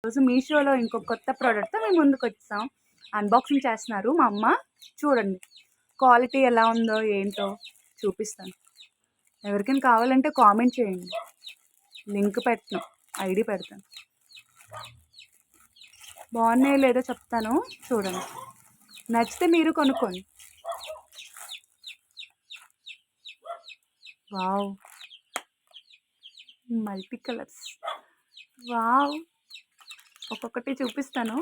రోజు మీషోలో ఇంకొక కొత్త ప్రోడక్ట్తో మేము ముందుకు వచ్చాం. అన్బాక్సింగ్ చేస్తున్నారు మా అమ్మ. చూడండి క్వాలిటీ ఎలా ఉందో ఏంటో చూపిస్తాను. ఎవరికైనా కావాలంటే కామెంట్ చేయండి, లింక్ పెట్టను, ఐడి పెడతాను. బాగున్నాయో లేదో చెప్తాను, చూడండి. నచ్చితే మీరు కొనుక్కోండి. Wow, multi colours. వావ్, ఒక్కొక్కటి చూపిస్తాను.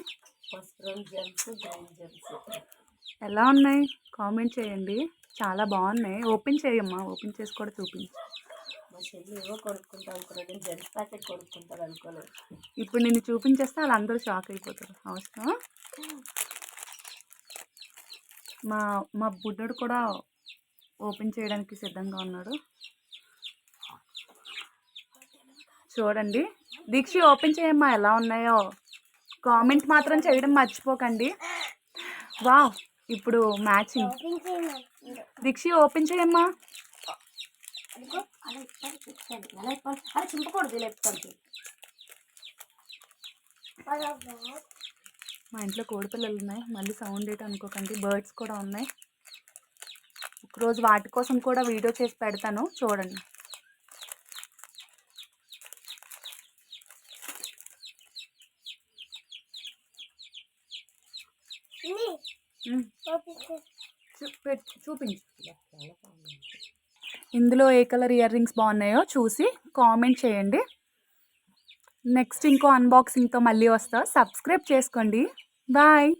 ఎలా ఉన్నాయి కామెంట్ చేయండి. చాలా బాగున్నాయి. ఓపెన్ చేయమ్మా, ఓపెన్ చేసి కూడా చూపించు. ఇప్పుడు నేను చూపించేస్తే వాళ్ళందరూ షాక్ అయిపోతారు. అవసరం మా మా బుడ్డోడు కూడా ఓపెన్ చేయడానికి సిద్ధంగా ఉన్నాడు. చూడండి, దీక్షి ఓపెన్ చేయమ్మా, ఎలా ఉన్నాయో కామెంట్ మాత్రం చేయడం మర్చిపోకండి. వావ్, ఇప్పుడు మ్యాచింగ్. దీక్షి ఓపెన్ చేయమ్మా. మా ఇంట్లో కోడిపిల్లలు ఉన్నాయి, మళ్ళీ సౌండ్ ఏంటి అనుకోకండి. బర్డ్స్ కూడా ఉన్నాయి. ఒకరోజు వాటి కోసం కూడా వీడియో చేసి పెడతాను, చూడండి. చూపించు. ఇందులో ఏ కలర్ ఇయర్ రింగ్స్ బాగున్నాయో చూసి కామెంట్ చేయండి. నెక్స్ట్ ఇంకో అన్బాక్సింగ్తో మళ్ళీ వస్తా. సబ్స్క్రైబ్ చేసుకోండి. బాయ్.